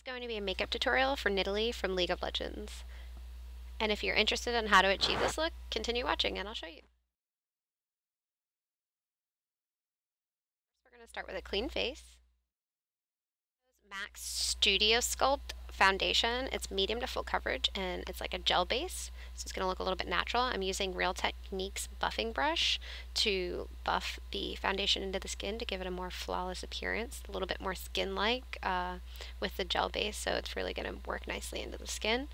This is going to be a makeup tutorial for Nidalee from League of Legends. And if you're interested in how to achieve this look, continue watching and I'll show you. First, we're going to start with a clean face. MAC Studio Sculpt foundation. It's medium to full coverage and it's like a gel base, so it's going to look a little bit natural. I'm using Real Techniques buffing brush to buff the foundation into the skin to give it a more flawless appearance, a little bit more skin-like with the gel base, so it's really going to work nicely into the skin.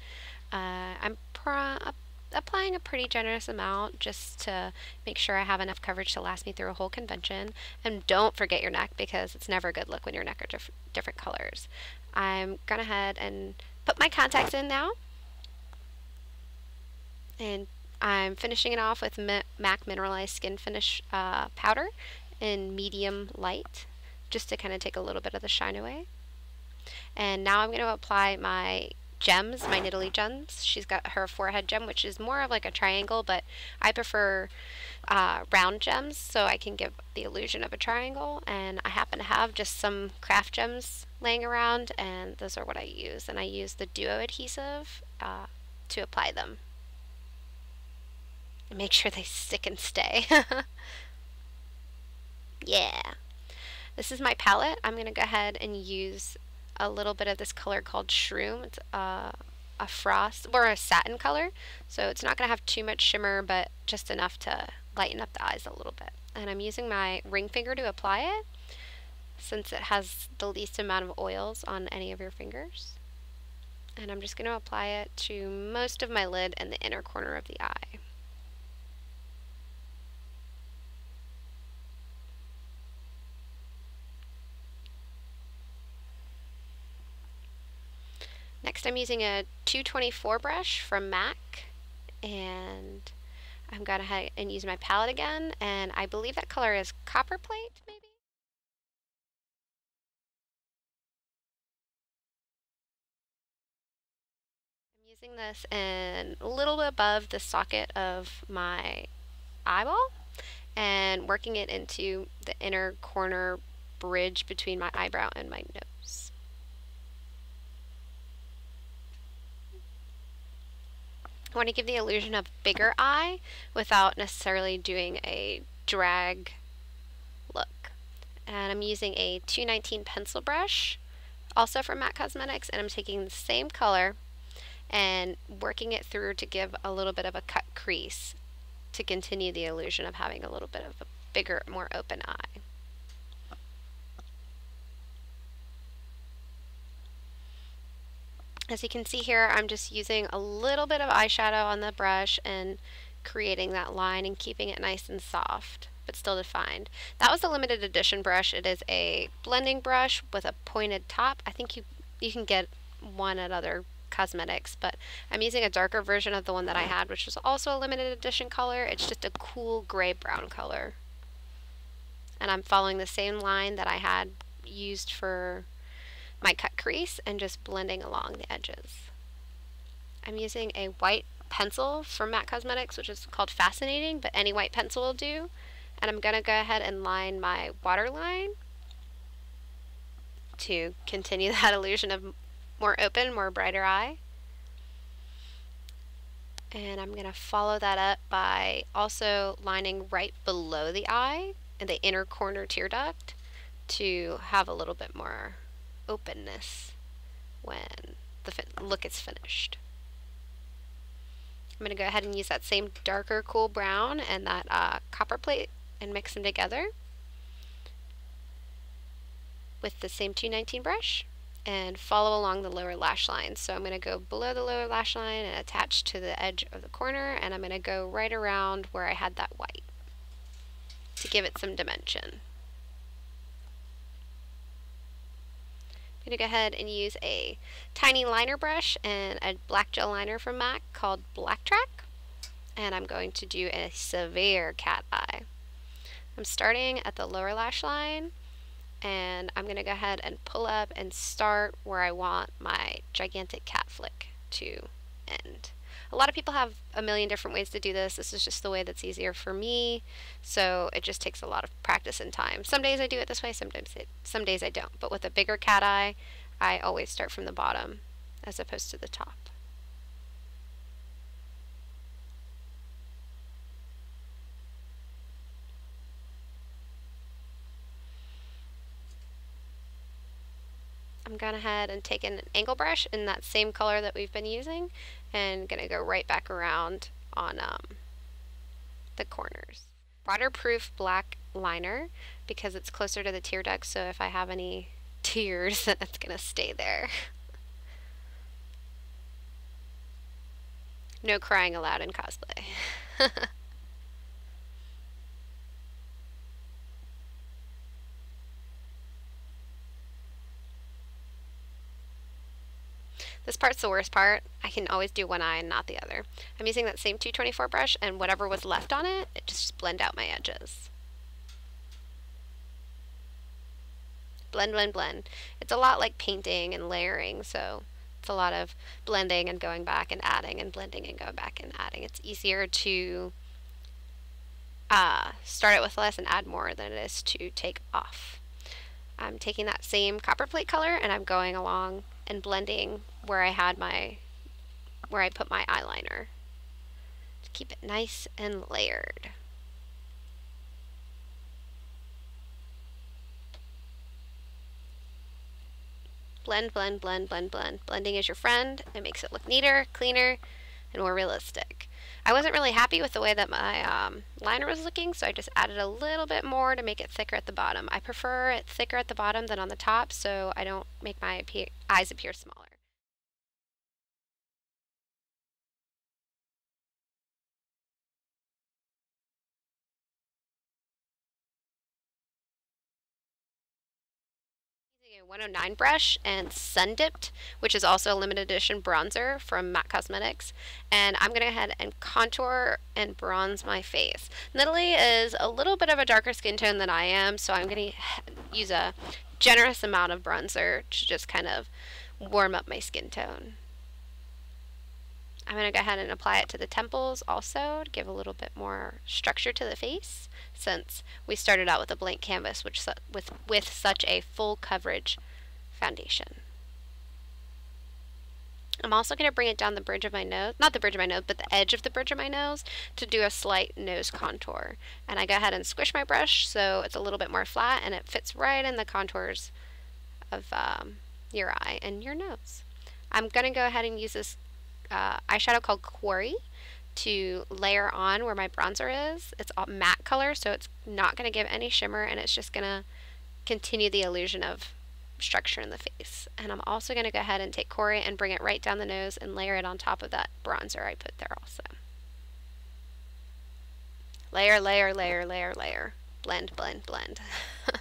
I'm applying a pretty generous amount just to make sure I have enough coverage to last me through a whole convention. And don't forget your neck, because it's never a good look when your neck are different colors. I'm going ahead and put my contacts in now. And I'm finishing it off with MAC Mineralized Skin Finish powder in medium light, just to kind of take a little bit of the shine away. And now I'm going to apply my gems, my Nidalee gems. She's got her forehead gem, which is more of like a triangle, but I prefer round gems so I can give the illusion of a triangle. And I happen to have just some craft gems laying around, and those are what I use. And I use the duo adhesive to apply them and make sure they stick and stay. Yeah. This is my palette. I'm going to go ahead and use a little bit of this color called Shroom. It's a frost or a satin color, so it's not going to have too much shimmer, but just enough to lighten up the eyes a little bit. And I'm using my ring finger to apply it, since it has the least amount of oils on any of your fingers. And I'm just going to apply it to most of my lid and the inner corner of the eye. Next, I'm using a 224 brush from MAC, and I'm going to go ahead and use my palette again, and I believe that color is Copper Plate, maybe? I'm using this in a little bit above the socket of my eyeball, and working it into the inner corner bridge between my eyebrow and my nose. I want to give the illusion of bigger eye without necessarily doing a drag look. And I'm using a 219 pencil brush, also from MAC Cosmetics, and I'm taking the same color and working it through to give a little bit of a cut crease to continue the illusion of having a little bit of a bigger, more open eye. As you can see here, I'm just using a little bit of eyeshadow on the brush and creating that line and keeping it nice and soft, but still defined. That was a limited edition brush. It is a blending brush with a pointed top. I think you can get one at other cosmetics, but I'm using a darker version of the one that I had, which was also a limited edition color. It's just a cool gray-brown color. And I'm following the same line that I had used for my cut crease and just blending along the edges. I'm using a white pencil from MAC Cosmetics, which is called Fascinating, but any white pencil will do. And I'm going to go ahead and line my waterline to continue that illusion of more open, more brighter eye. And I'm going to follow that up by also lining right below the eye in the inner corner tear duct to have a little bit more openness when the look is finished. I'm going to go ahead and use that same darker cool brown and that Copper Plate and mix them together with the same 219 brush and follow along the lower lash line. So I'm going to go below the lower lash line and attach to the edge of the corner, and I'm going to go right around where I had that white to give it some dimension. I'm going to go ahead and use a tiny liner brush and a black gel liner from MAC called Black Track, and I'm going to do a severe cat eye. I'm starting at the lower lash line, and I'm going to go ahead and pull up and start where I want my gigantic cat flick to end. A lot of people have a million different ways to do this. This is just the way that's easier for me, so it just takes a lot of practice and time. Some days I do it this way, some days I don't. But with a bigger cat eye, I always start from the bottom as opposed to the top. I'm going ahead and taking an angle brush in that same color that we've been using and going to go right back around on the corners. Waterproof black liner because it's closer to the tear duct, so if I have any tears, then it's going to stay there. No crying allowed in cosplay. This part's the worst part. I can always do one eye and not the other. I'm using that same 224 brush, and whatever was left on it, it just blend out my edges. Blend, blend, blend. It's a lot like painting and layering, so it's a lot of blending and going back and adding and blending and going back and adding. It's easier to start it with less and add more than it is to take off. I'm taking that same copper plate color and I'm going along and blending where I put my eyeliner to keep it nice and layered. Blend, blend, blend, blend, blend. Blending is your friend. It makes it look neater, cleaner, and more realistic. I wasn't really happy with the way that my liner was looking, so I just added a little bit more to make it thicker at the bottom. I prefer it thicker at the bottom than on the top, so I don't make my eyes appear smaller. Using a 109 brush and Sun Dipped, which is also a limited edition bronzer from MAC Cosmetics, and I'm going to go ahead and contour and bronze my face. Nidalee is a little bit of a darker skin tone than I am, so I'm going to use a generous amount of bronzer to just kind of warm up my skin tone. I'm going to go ahead and apply it to the temples also to give a little bit more structure to the face, since we started out with a blank canvas with such a full coverage foundation. I'm also going to bring it down the bridge of my nose, not the bridge of my nose, but the edge of the bridge of my nose to do a slight nose contour. And I go ahead and squish my brush so it's a little bit more flat and it fits right in the contours of your eye and your nose. I'm going to go ahead and use this eyeshadow called Quarry to layer on where my bronzer is. It's all matte color, so it's not going to give any shimmer, and it's just going to continue the illusion of structure in the face. And I'm also going to go ahead and take Quarry and bring it right down the nose and layer it on top of that bronzer I put there also. Layer, layer, layer, layer, layer. Blend, blend, blend. I'm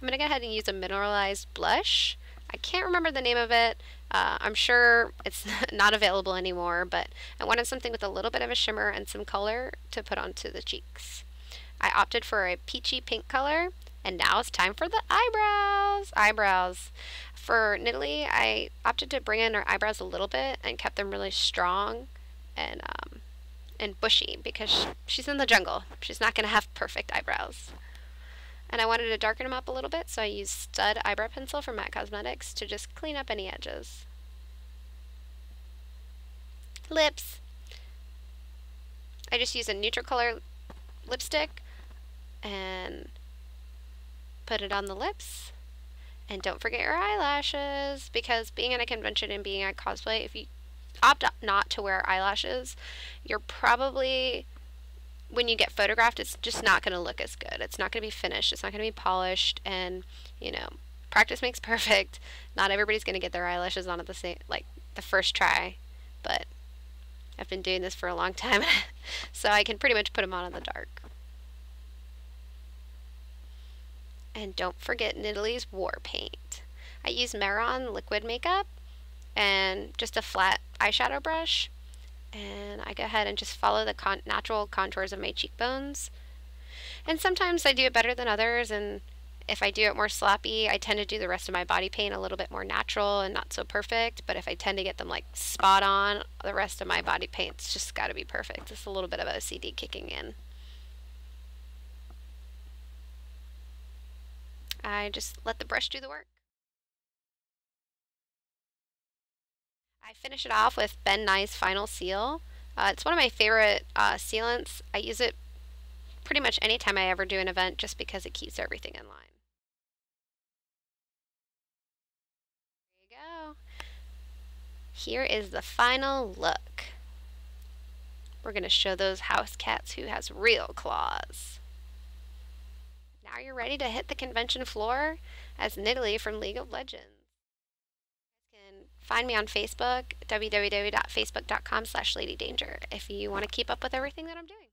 going to go ahead and use a mineralized blush. I can't remember the name of it. I'm sure it's not available anymore, but I wanted something with a little bit of a shimmer and some color to put onto the cheeks. I opted for a peachy pink color, and now it's time for the eyebrows. Eyebrows. For Nidalee, I opted to bring in her eyebrows a little bit and kept them really strong and bushy because she's in the jungle. She's not going to have perfect eyebrows. And I wanted to darken them up a little bit, so I used Stud Eyebrow Pencil from MAC Cosmetics to just clean up any edges. Lips. I just used a neutral color lipstick and put it on the lips. And don't forget your eyelashes, because being in a convention and being at cosplay, if you opt not to wear eyelashes, you're probably, when you get photographed, it's just not going to look as good. It's not going to be finished. It's not going to be polished. And, you know, practice makes perfect. Not everybody's going to get their eyelashes on at the same, like, the first try. But I've been doing this for a long time, so I can pretty much put them on in the dark. And don't forget Nidalee's war paint. I use Maron liquid makeup and just a flat eyeshadow brush. And I go ahead and just follow the natural contours of my cheekbones. And sometimes I do it better than others, and if I do it more sloppy, I tend to do the rest of my body paint a little bit more natural and not so perfect. But if I tend to get them like spot on, the rest of my body paint's just got to be perfect. It's a little bit of OCD kicking in. I just let the brush do the work. I finish it off with Ben Nye's Final Seal. It's one of my favorite sealants. I use it pretty much anytime I ever do an event just because it keeps everything in line. There you go. Here is the final look. We're going to show those house cats who has real claws. Now you're ready to hit the convention floor as Nidalee from League of Legends. You can find me on Facebook, www.facebook.com/LadieDanger, if you want to keep up with everything that I'm doing.